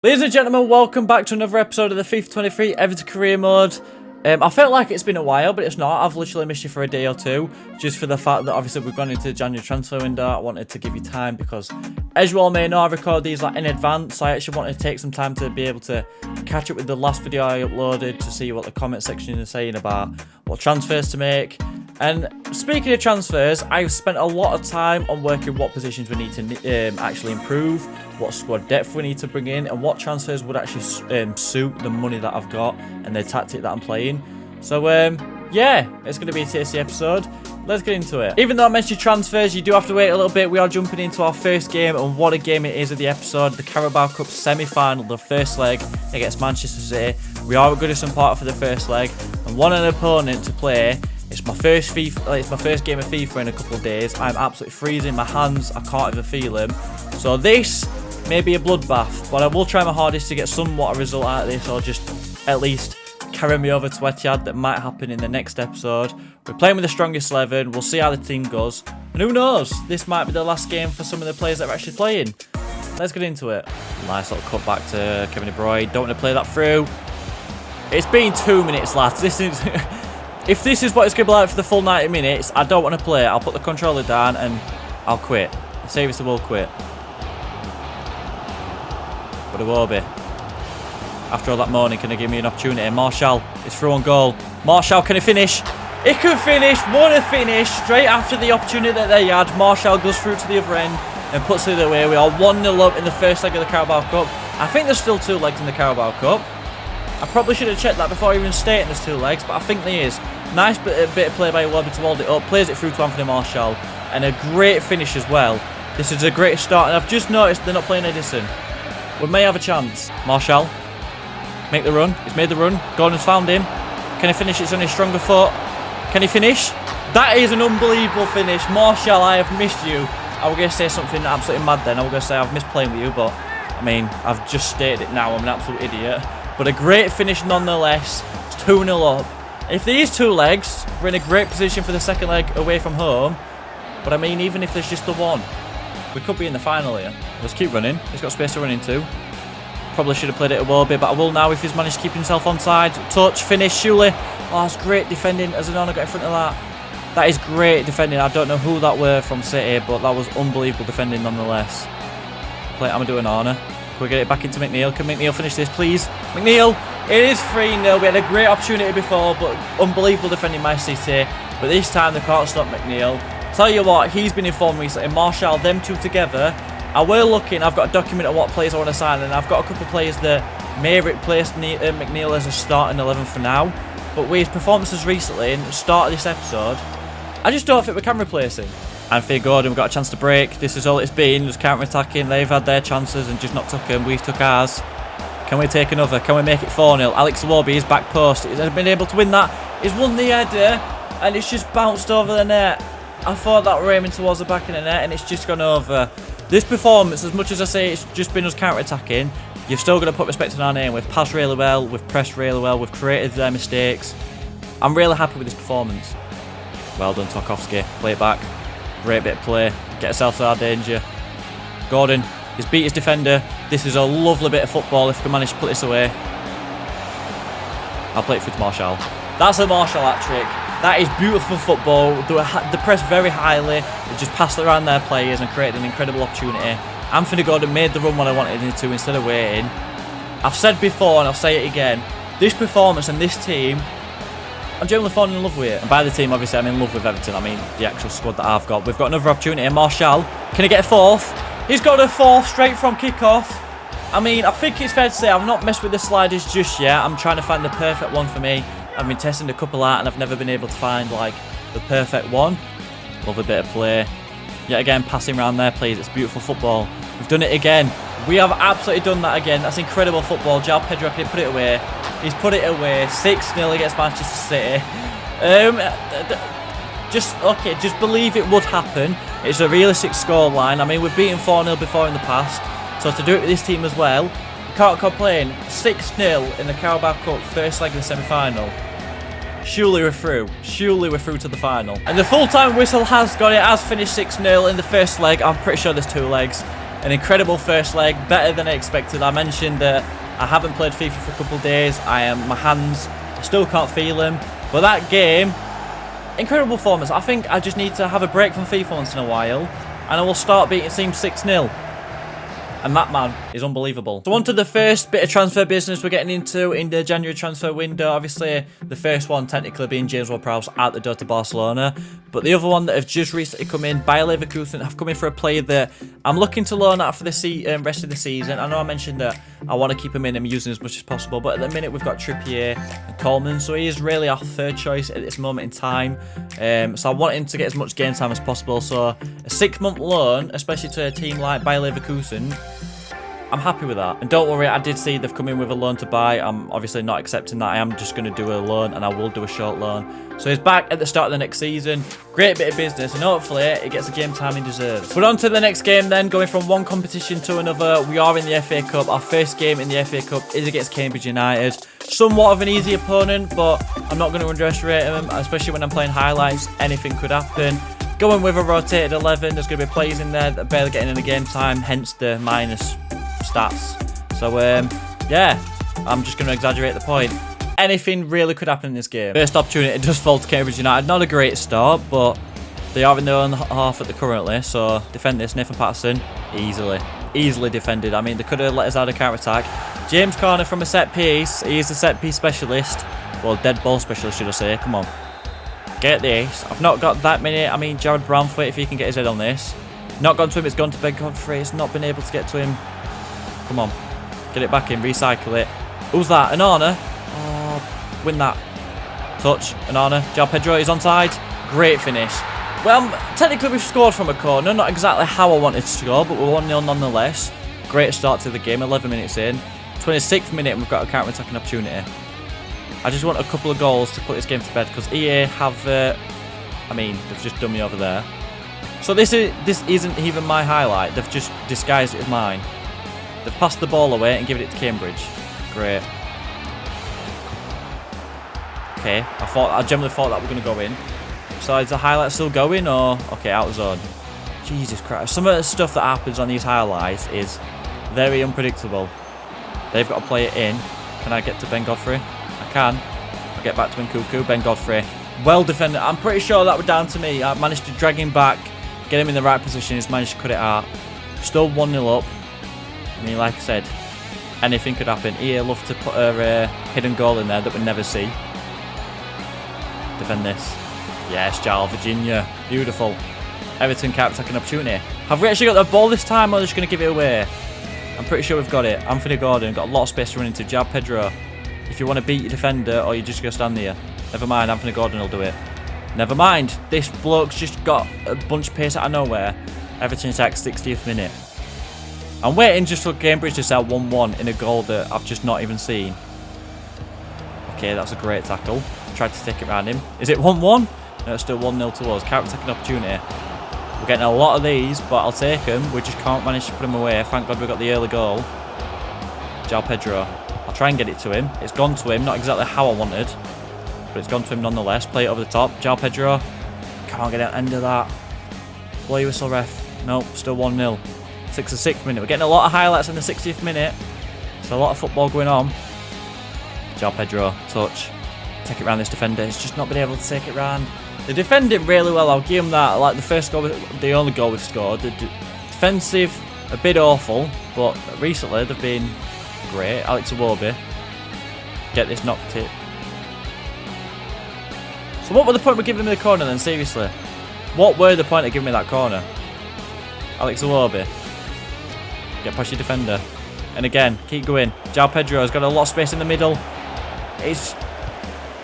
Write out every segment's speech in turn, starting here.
Ladies and gentlemen, welcome back to another episode of the FIFA 23 Everton career mode. I felt like it's been a while, but it's not. I've literally missed you for a day or two, just for the fact that obviously we've gone into the January transfer window. I wanted to give you time because, as you all may know, I record these in advance. So I actually wanted to take some time to be able to catch up with the last video I uploaded to see what the comment section is saying about what transfers to make. And speaking of transfers, I've spent a lot of time on working what positions we need to actually improve, what squad depth we need to bring in, and what transfers would actually suit the money that I've got and the tactic that I'm playing. So yeah, it's going to be a tasty episode. Let's get into it. Even though I mentioned transfers, you do have to wait a little bit. We are jumping into our first game, and what a game it is of the episode. The Carabao Cup semi-final, the first leg against Manchester City. We are at Goodison Park for the first leg, and what an opponent to play. It's my first FIFA, it's my first game of FIFA in a couple of days. I'm absolutely freezing. My hands, I can't even feel them. So this may be a bloodbath, but I will try my hardest to get somewhat a result out of this, or just at least carry me over to Etihad. That might happen in the next episode. We're playing with the strongest 11. We'll see how the team goes. And who knows? This might be the last game for some of the players that are actually playing. Let's get into it. Nice little cut back to Kevin De Bruyne. Don't want to play that through. It's been 2 minutes, lads. This is... If this is what it's going to be like for the full 90 minutes, I don't want to play it. I'll put the controller down and I'll quit. Seriously, will quit. But it will be. After all that moaning, can they give me an opportunity? Martial is through on goal. Martial, can he finish? He can finish. What a finish. Straight after the opportunity that they had, Martial goes through to the other end and puts it away. We are 1-0 up in the first leg of the Carabao Cup. I think there's still 2 legs in the Carabao Cup. I probably should have checked that before even stating there's 2 legs, but I think there is. Nice bit of play by Iwobi to hold it up. Plays it through to Anthony Martial. And a great finish as well. This is a great start, and I've just noticed they're not playing Edison. We may have a chance. Martial. Make the run. He's made the run. Gordon's found him. Can he finish? It's on his stronger foot. Can he finish? That is an unbelievable finish. Martial, I have missed you. I was going to say something absolutely mad then. I was going to say I've missed playing with you, but I mean, I've just stated it now. I'm an absolute idiot. But a great finish nonetheless. It's 2-0 up. If there is 2 legs, we're in a great position for the second leg away from home. But I mean, even if there's just the one, we could be in the final here. Let's keep running. He's got space to run into. Probably should have played it a Iwobi, but I will now if he's managed to keep himself onside. Touch, finish, surely. Oh, that's great defending. As Anona got in front of that. That is great defending. I don't know who that were from City, but that was unbelievable defending nonetheless. Play Amadou Anona. Can we get it back into McNeil? Can McNeil finish this, please? McNeil, it is 3-0. We had a great opportunity before, but unbelievable defending by City. But this time they can't stop McNeil. Tell you what, he's been informed recently. Martial, them 2 together. I will looking. I've got a document of what players I want to sign, and I've got a couple of players that may replace McNeil as a starting 11 for now. But with his performances recently and the start of this episode, I just don't think we can replace him. Anthony Gordon, we've got a chance to break. This is all it's been, just counter-attacking. They've had their chances and just not took them. We've took ours. Can we take another? Can we make it 4-0? Alex Iwobi is back post. He's been able to win that. He's won the header and it's just bounced over the net. I thought that were aiming towards the back of the net and it's just gone over. This performance, as much as I say it's just been us counter-attacking, you've still got to put respect on our name. We've passed really well, we've pressed really well, we've created their mistakes. I'm really happy with this performance. Well done, Tarkowski. Play it back. Great bit of play. Get yourself out of danger. Gordon, he's beat his defender. This is a lovely bit of football if we can manage to put this away. I'll play it through to Martial. That's a Martial hat-trick. That is beautiful football. They pressed very highly. They just passed it around their players and created an incredible opportunity. Anthony Gordon made the run when I wanted him to instead of waiting. I've said before and I'll say it again. This performance and this team, I'm generally falling in love with it. And by the team, obviously, I'm in love with Everton. I mean, the actual squad that I've got. We've got another opportunity. Martial, can he get a 4th? He's got a 4th straight from kick-off. I mean, I think it's fair to say I've not messed with the sliders just yet. I'm trying to find the perfect one for me. I've been testing a couple out and I've never been able to find, like, the perfect one. Love a bit of play. Yet again, passing around their plays. It's beautiful football. We've done it again. We have absolutely done that again. That's incredible football. João Pedro, can he put it away? He's put it away. 6-0 against Manchester City. Just believe it would happen. It's a realistic scoreline. I mean, we've beaten 4-0 before in the past. So to do it with this team as well, you can't complain. 6-0 in the Carabao Cup, first leg of the semi-final. Surely we're through. Surely we're through to the final. And the full-time whistle has got it. Has finished 6-0 in the first leg. I'm pretty sure there's 2 legs. An incredible first leg, better than I expected. I mentioned that I haven't played FIFA for a couple of days. My hands, I still can't feel them. But that game, incredible performance. I think I just need to have a break from FIFA once in a while, and I will start beating teams 6-0. And that man is unbelievable. So on to the first bit of transfer business we're getting into in the January transfer window. Obviously, the first one technically being James Ward-Prowse out the door to Barcelona. But the other one that have just recently come in, Bayer Leverkusen, have come in for a player that I'm looking to loan out for the rest of the season. I know I mentioned that I want to keep him in and use him as much as possible. But at the minute, we've got Trippier and Coleman. So he is really our third choice at this moment in time. So I want him to get as much game time as possible. So a 6-month loan, especially to a team like Bayer Leverkusen, I'm happy with that. And don't worry, I did see they've come in with a loan to buy. I'm obviously not accepting that. I am just going to do a loan, and I will do a short loan. So he's back at the start of the next season. Great bit of business, and hopefully it gets the game time he deserves. But on to the next game then, going from one competition to another. We are in the FA Cup. Our first game in the FA Cup is against Cambridge United. Somewhat of an easy opponent, but I'm not going to underestimate him, especially when I'm playing highlights. Anything could happen. Going with a rotated 11, there's going to be players in there that are barely getting in the game time, hence the minus stats. So yeah, I'm just going to exaggerate the point. Anything really could happen in this game. First opportunity, it does fall to Cambridge United. Not a great start, but they are in their own half at the currently. So defend this, Nathan Patterson, easily defended. I mean, they could have let us out a counter attack. James Corner from a set piece. He is a set piece specialist. Well, dead ball specialist, should I say? Come on, get this. I've not got that many. I mean, Jared Brownthwaite, if he can get his head on this. Not gone to him. It's gone to Ben Godfrey. It's not been able to get to him. Come on, get it back in, recycle it. Who's that? Anana. Oh, win that. Touch, Anana. João Pedro is onside. Great finish. Well, technically we've scored from a corner. Not exactly how I wanted to score, but we're 1-0 nonetheless. Great start to the game, 11 minutes in. 26th minute and we've got a counter-attacking opportunity. I just want a couple of goals to put this game to bed because EA have, I mean, they've just done me over there. So this isn't even my highlight. They've just disguised it as mine. They've passed the ball away and given it to Cambridge. Great. Okay, I generally thought that were going to go in. So is the highlight still going or... Okay, out of zone. Jesus Christ. Some of the stuff that happens on these highlights is very unpredictable. They've got to play it in. Can I get to Ben Godfrey? I can. I'll get back to Nkunku. Ben Godfrey. Well defended. I'm pretty sure that was down to me. I managed to drag him back, get him in the right position. He's managed to cut it out. Still 1-0 up. I mean, like I said, anything could happen. EA love to put a hidden goal in there that we'll never see. Defend this. Yes, Jarl, Virginia. Beautiful. Everton counter-attacking opportunity. Have we actually got the ball this time or are they just going to give it away? I'm pretty sure we've got it. Anthony Gordon got a lot of space to run into. João Pedro. If you want to beat your defender or you're just going to stand there. Never mind, Anthony Gordon will do it. Never mind. This bloke's just got a bunch of pace out of nowhere. Everton attack 60th minute. I'm waiting just for Cambridge to sell 1-1 in a goal that I've just not even seen. Okay, that's a great tackle. Tried to take it around him. Is it 1-1? No, it's still 1-0 to us. Counter-attacking opportunity. We're getting a lot of these, but I'll take them. We just can't manage to put them away. Thank God we got the early goal. João Pedro. I'll try and get it to him. It's gone to him. Not exactly how I wanted, but it's gone to him nonetheless. Play it over the top. João Pedro. Can't get an end of that. Blow your whistle, ref. Nope, still 1-0. 66th minute. We're getting a lot of highlights in the 60th minute. There's a lot of football going on. João Pedro, touch. Take it round this defender. He's just not been able to take it round. They're defending really well. I'll give them that. Like the first goal, the only goal we've scored. The defensive, a bit awful, but recently they've been great. Alex Iwobi. Get this knocked it. So what were the point of giving me the corner then? Seriously. What were the point of giving me that corner? Alex Iwobi. Get past your defender. And again, keep going. João Pedro has got a lot of space in the middle.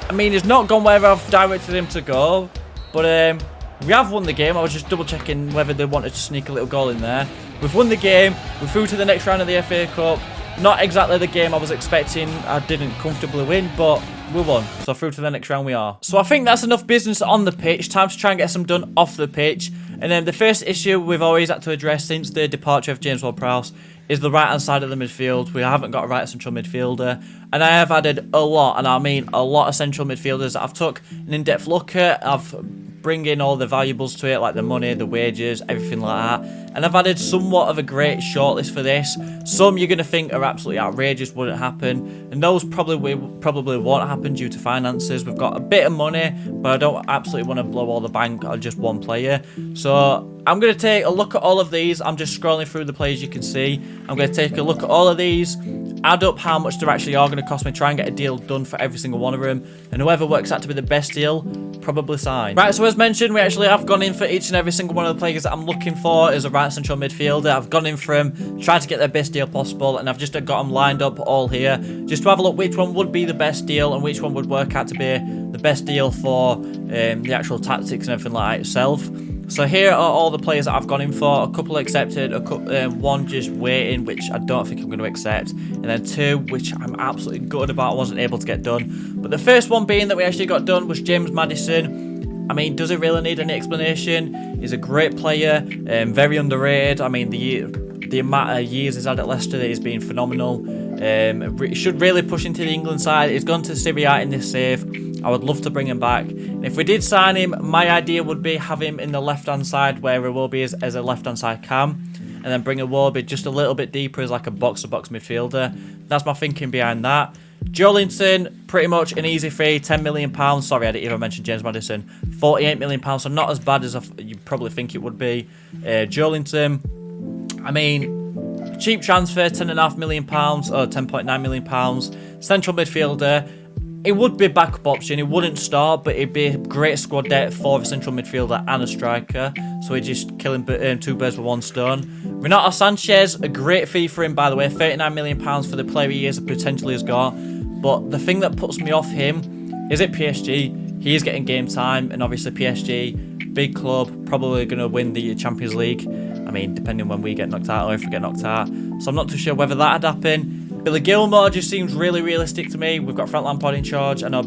I mean, he's not gone wherever I've directed him to go. But we have won the game. I was just double checking whether they wanted to sneak a little goal in there. We've won the game. We're through to the next round of the FA Cup. Not exactly the game I was expecting. I didn't comfortably win, but we won. So through to the next round we are. So I think that's enough business on the pitch. Time to try and get some done off the pitch. And then the first issue we've always had to address since the departure of James Ward-Prowse is the right-hand side of the midfield. We haven't got a right central midfielder. And I have added a lot, and I mean a lot of central midfielders that I've took an in-depth look at. I've bring in all the valuables to it, like the money, the wages, everything like that. And I've added somewhat of a great shortlist for this. Some you're going to think are absolutely outrageous, wouldn't happen. And those probably won't happen due to finances. We've got a bit of money, but I don't absolutely want to blow all the bank on just one player. So I'm going to take a look at all of these. I'm just scrolling through the players you can see. I'm going to take a look at all of these, add up how much they actually are going to cost me, try and get a deal done for every single one of them. And whoever works out to be the best deal, probably sign. Right, so as mentioned, we actually have gone in for each and every single one of the players that I'm looking for as a right central midfielder. I've gone in for them, tried to get their best deal possible, and I've just got them lined up all here, just to have a look which one would be the best deal and which one would work out to be the best deal for the actual tactics and everything like that itself. So here are all the players that I've gone in for. A couple accepted, one just waiting, which I don't think I'm going to accept, and then two, which I'm absolutely gutted about, I wasn't able to get done. But the first one being that we actually got done was James Maddison. I mean, does it really need any explanation? He's a great player, very underrated. I mean, the amount of years he's had at Leicester has been phenomenal. Should really push into the England side. He's gone to Serie A in this save. I would love to bring him back. And if we did sign him, my idea would be have him in the left-hand side where Iwobi is as a left-hand side cam, and then bring Iwobi just a little bit deeper as like a box-to-box midfielder. That's my thinking behind that. Joelinton, pretty much an easy fee, £10 million. Sorry, I didn't even mention James Maddison. £48 million, so not as bad as you probably think it would be. Joelinton, I mean, cheap transfer, £10.5 million or £10.9 million. Central midfielder. It would be a backup option. It wouldn't start, but it'd be a great squad depth for a central midfielder and a striker. So we're just killing two birds with one stone. Renato Sanchez, a great fee for him, by the way. £39 million for the player he is potentially has got. But the thing that puts me off him is at PSG. He is getting game time, and obviously PSG, big club, probably going to win the Champions League. I mean, depending when we get knocked out or if we get knocked out. So I'm not too sure whether that'd happen. Billy Gilmore just seems really realistic to me. We've got Frank Lampard in charge. I know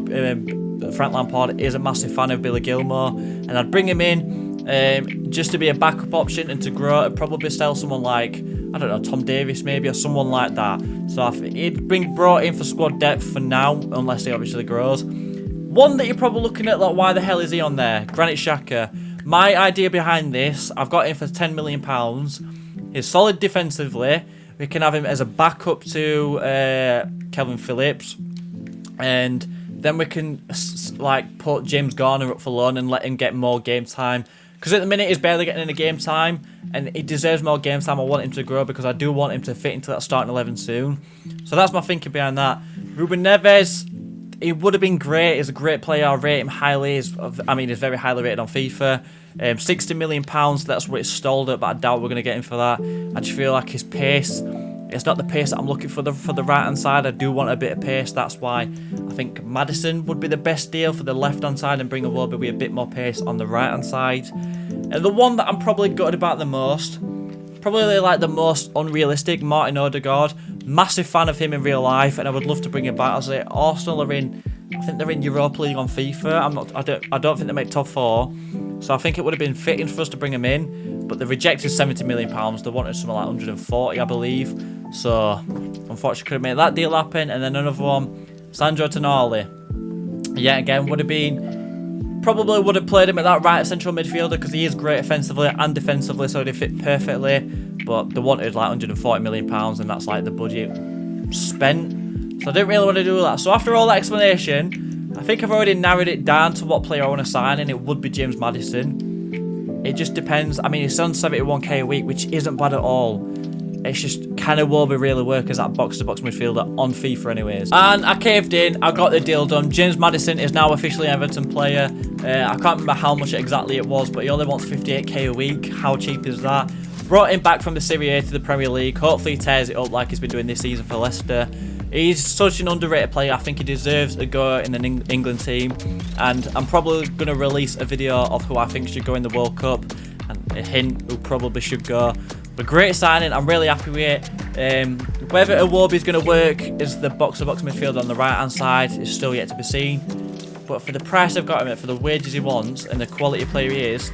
Frank Lampard is a massive fan of Billy Gilmore, and I'd bring him in just to be a backup option and to grow. I'd probably sell someone like, I don't know, Tom Davies maybe, or someone like that. So he'd brought in for squad depth for now, unless he obviously grows. One that you're probably looking at, like, why the hell is he on there? Granit Xhaka. My idea behind this, I've got him for £10 million. He's solid defensively. We can have him as a backup to Kevin Phillips, and then we can like put James Garner up for loan and let him get more game time. Because at the minute he's barely getting any game time, and he deserves more game time. I want him to grow because I do want him to fit into that starting 11 soon. So that's my thinking behind that. Ruben Neves, he would have been great. He's a great player. I rate him highly. He's very highly rated on FIFA. £60 million, that's what it's stalled at, but I doubt we're going to get him for that. I just feel like his pace, it's not the pace that I'm looking for the right-hand side. I do want a bit of pace. That's why I think Maddison would be the best deal for the left-hand side and bring Iwobi with a bit more pace on the right-hand side. And the one that I'm probably gutted about the most, probably like the most unrealistic, Martin Odegaard. Massive fan of him in real life, and I would love to bring him back. I say Arsenal are in, I think they're in Europa League on FIFA. I don't think they make top 4. So I think it would have been fitting for us to bring him in, but they rejected £70 million. They wanted something like 140, I believe. So unfortunately couldn't make that deal happen. And then another one, Sandro Tonali. Yeah, again, probably would have played him at that right central midfielder because he is great offensively and defensively, so he'd fit perfectly. But they wanted like £140 million, and that's like the budget spent. So I didn't really want to do that. So after all that explanation, I think I've already narrowed it down to what player I want to sign, and it would be James Maddison. It just depends. I mean, it's on 71k a week, which isn't bad at all. It's just kind of will be really work as that box-to-box midfielder on FIFA anyways. And I caved in. I got the deal done. James Maddison is now officially an Everton player. I can't remember how much exactly it was, but he only wants 58k a week. How cheap is that? Brought him back from the Serie A to the Premier League. Hopefully he tears it up like he's been doing this season for Leicester. He's such an underrated player. I think he deserves a go in the England team. And I'm probably going to release a video of who I think should go in the World Cup. And a hint who probably should go. But great signing. I'm really happy with it. Whether Iwobi is going to work as the box-to-box midfielder on the right-hand side is still yet to be seen. But for the price I've got him at, for the wages he wants, and the quality player he is,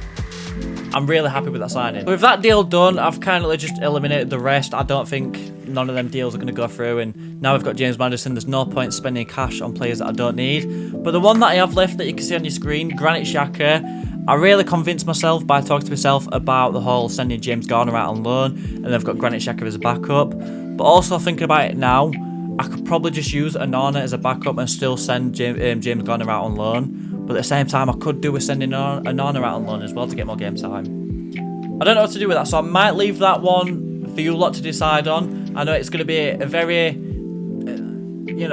I'm really happy with that signing. With that deal done, I've kind of just eliminated the rest. I don't think none of them deals are going to go through, and now we've got James Maddison. There's no point spending cash on players that I don't need. But the one that I have left that you can see on your screen, Granit Xhaka, I really convinced myself by talking to myself about the whole sending James Garner out on loan, and they've got Granit Xhaka as a backup. But also thinking about it now, I could probably just use Onana as a backup and still send James Garner out on loan. But at the same time, I could do with sending Onana out on loan as well to get more game time. I don't know what to do with that, so I might leave that one for you lot to decide on. I know it's going to be a very,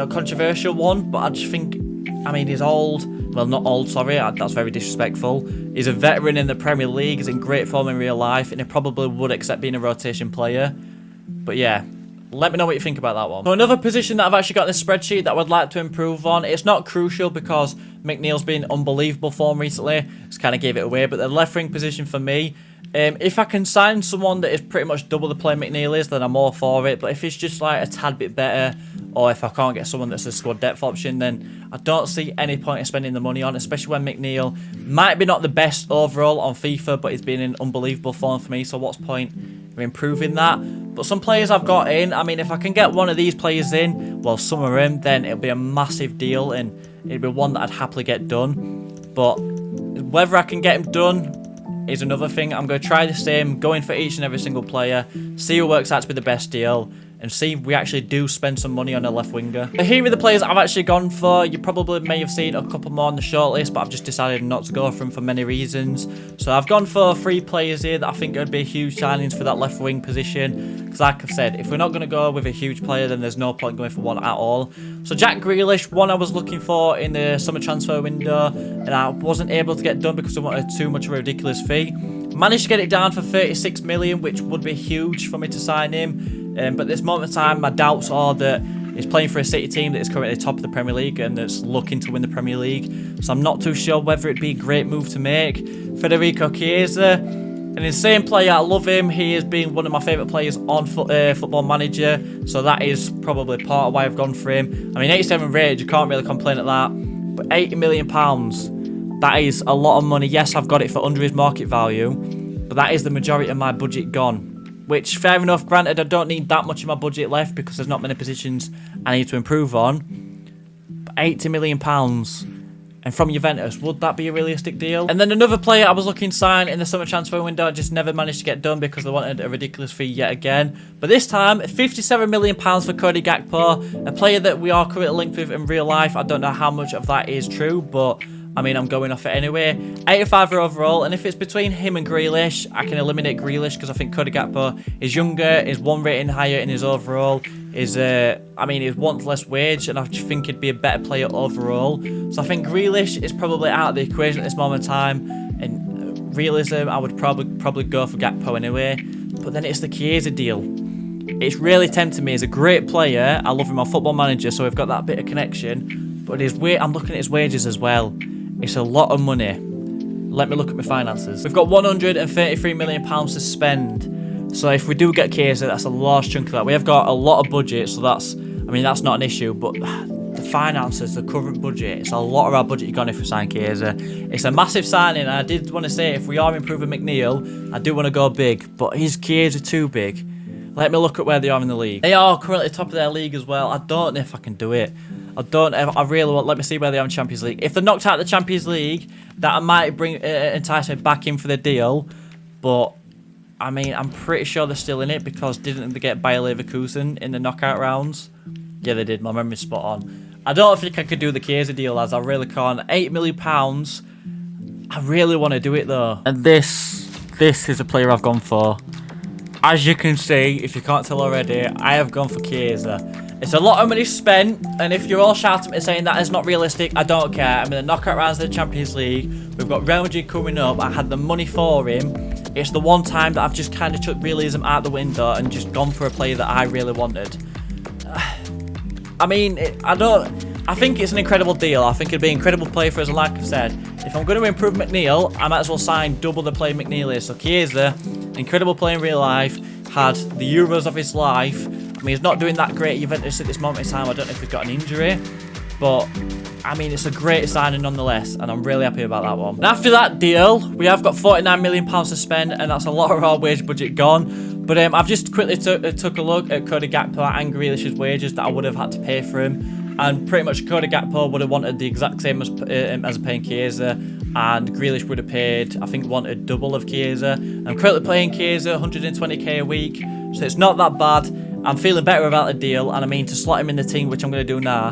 controversial one, but I just think, he's old. Well, not old, sorry, that's very disrespectful. He's a veteran in the Premier League, he's in great form in real life, and he probably would accept being a rotation player. But yeah, let me know what you think about that one. So another position that I've actually got in this spreadsheet that I would like to improve on, it's not crucial because McNeil's been unbelievable form recently, just kind of gave it away, but the left wing position for me, if I can sign someone that is pretty much double the player McNeil is, then I'm all for it. But if it's just like a tad bit better, or if I can't get someone that's a squad depth option, then I don't see any point in spending the money on, especially when McNeil might be not the best overall on FIFA, but he's been in unbelievable form for me, so what's the point of improving that? But some players I've got in, if I can get one of these players in, well, some of them, then it'll be a massive deal, and it'll be one that I'd happily get done. But whether I can get him done is another thing. I'm going to try the same, going for each and every single player, see who works out to be the best deal, and see if we actually do spend some money on a left winger. Here are the players I've actually gone for. You probably may have seen a couple more on the shortlist, but I've just decided not to go for them for many reasons. So I've gone for 3 players here that I think would be huge signings for that left wing position. Because like I've said, if we're not going to go with a huge player, then there's no point going for one at all. So Jack Grealish, one I was looking for in the summer transfer window, and I wasn't able to get done because I wanted too much of a ridiculous fee. Managed to get it down for 36 million, which would be huge for me to sign him. But at this moment in time, my doubts are that he's playing for a City team that is currently top of the Premier League and that's looking to win the Premier League. So I'm not too sure whether it'd be a great move to make. Federico Chiesa, an insane player. I love him. He has been one of my favourite players on Football Manager. So that is probably part of why I've gone for him. 87 rated, you can't really complain at that. But £80 million, that is a lot of money. Yes, I've got it for under his market value, but that is the majority of my budget gone. Which, fair enough, granted, I don't need that much of my budget left because there's not many positions I need to improve on. But £80 million, and from Juventus, would that be a realistic deal? And then another player I was looking to sign in the summer transfer window, I just never managed to get done because they wanted a ridiculous fee yet again. But this time, £57 million for Cody Gakpo, a player that we are currently linked with in real life. I don't know how much of that is true, but I'm going off it anyway. 85 overall, and if it's between him and Grealish, I can eliminate Grealish because I think Cody Gakpo is younger, is 1 rating higher in his overall, he wants less wage, and I just think he'd be a better player overall. So I think Grealish is probably out of the equation at this moment in time, and realism, I would probably go for Gakpo anyway. But then it's the Chiesa deal. It's really tempting me. He's a great player. I love him on Football Manager, so we've got that bit of connection. But I'm looking at his wages as well. It's a lot of money. Let me look at my finances. We've got £133 million to spend. So if we do get Kierxn, that's a large chunk of that. We have got a lot of budget, so that's not an issue. But the finances, the current budget, it's a lot of our budget gone if we sign Kierxn. It's a massive signing, and I did want to say, if we are improving McNeil, I do want to go big. But is Kierxn too big? Let me look at where they are in the league. They are currently top of their league as well. I don't know if I can do it. I really want. Let me see where they are in Champions League. If they're knocked out of the Champions League, that might entice me back in for the deal. But I'm pretty sure they're still in it because didn't they get Bayer Leverkusen in the knockout rounds? Yeah, they did. My memory's spot on. I don't think I could do the Chiesa deal, as I really can't. £8 million. I really want to do it though. And this is a player I've gone for. As you can see, if you can't tell already, I have gone for Chiesa. It's a lot of money spent, and if you're all shouting at me saying that is not realistic, I don't care. I'm in the knockout rounds of the Champions League. We've got Real Madrid coming up. I had the money for him. It's the one time that I've just kind of took realism out the window and just gone for a player that I really wanted. I think it's an incredible deal. I think it'd be an incredible player for us, and like I said, if I'm going to improve McNeil, I might as well sign double the player McNeil is. So Chiesa, incredible player in real life, had the Euros of his life. He's not doing that great at Juventus at this moment in time. I don't know if he's got an injury, but it's a great signing nonetheless, and I'm really happy about that one. And after that deal, we have got £49 million to spend, and that's a lot of our wage budget gone. But I've just quickly took a look at Cody Gakpo and Grealish's wages that I would have had to pay for him, and pretty much Cody Gakpo would have wanted the exact same as paying Chiesa. and Grealish would have paid, I think, wanted double of Kierxn. I'm currently playing Kierxn 120k a week, so it's not that bad. I'm feeling better about the deal, and I mean, to slot him in the team, which I'm going to do now,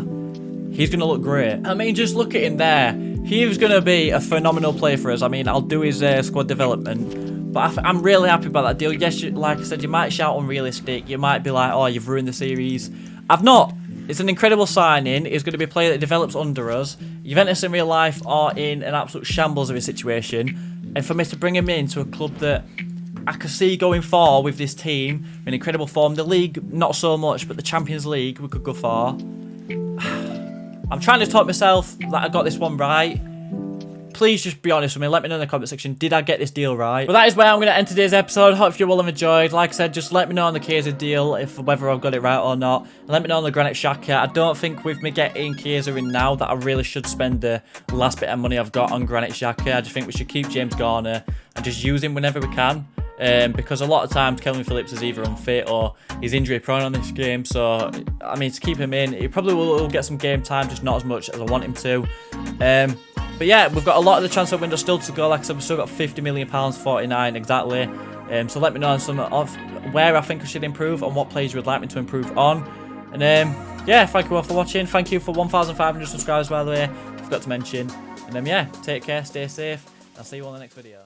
he's going to look great. I mean, just look at him there. He was going to be a phenomenal player for us. I mean, I'll do his squad development, but I'm really happy about that deal. Yes, like I said, you might shout unrealistic. You might be like, oh, you've ruined the series. I've not. It's an incredible signing. He's going to be a player that develops under us. Juventus in real life are in an absolute shambles of a situation. And for me to bring him into a club that I could see going far with this team, in incredible form. The league, not so much, but the Champions League, we could go far. I'm trying to talk myself that I got this one right. Please just be honest with me. Let me know in the comment section. Did I get this deal right? But that is where I'm going to end today's episode. Hope you all have enjoyed. Like I said, just let me know on the Kierxn deal whether I've got it right or not. And let me know on the Granit Xhaka. I don't think with me getting Kierxn in now that I really should spend the last bit of money I've got on Granit Xhaka. I just think we should keep James Garner and just use him whenever we can. Because a lot of times Kelvin Phillips is either unfit or he's injury prone on this game. So, I mean, to keep him in, he probably will get some game time, just not as much as I want him to. But yeah, we've got a lot of the transfer window still to go. Like I said, we've still got £50 million, 49 exactly. So let me know on some of where I think I should improve and what players you would like me to improve on. And yeah, thank you all for watching. Thank you for 1,500 subscribers, by the way. I forgot to mention. And yeah, take care, stay safe. I'll see you on the next video.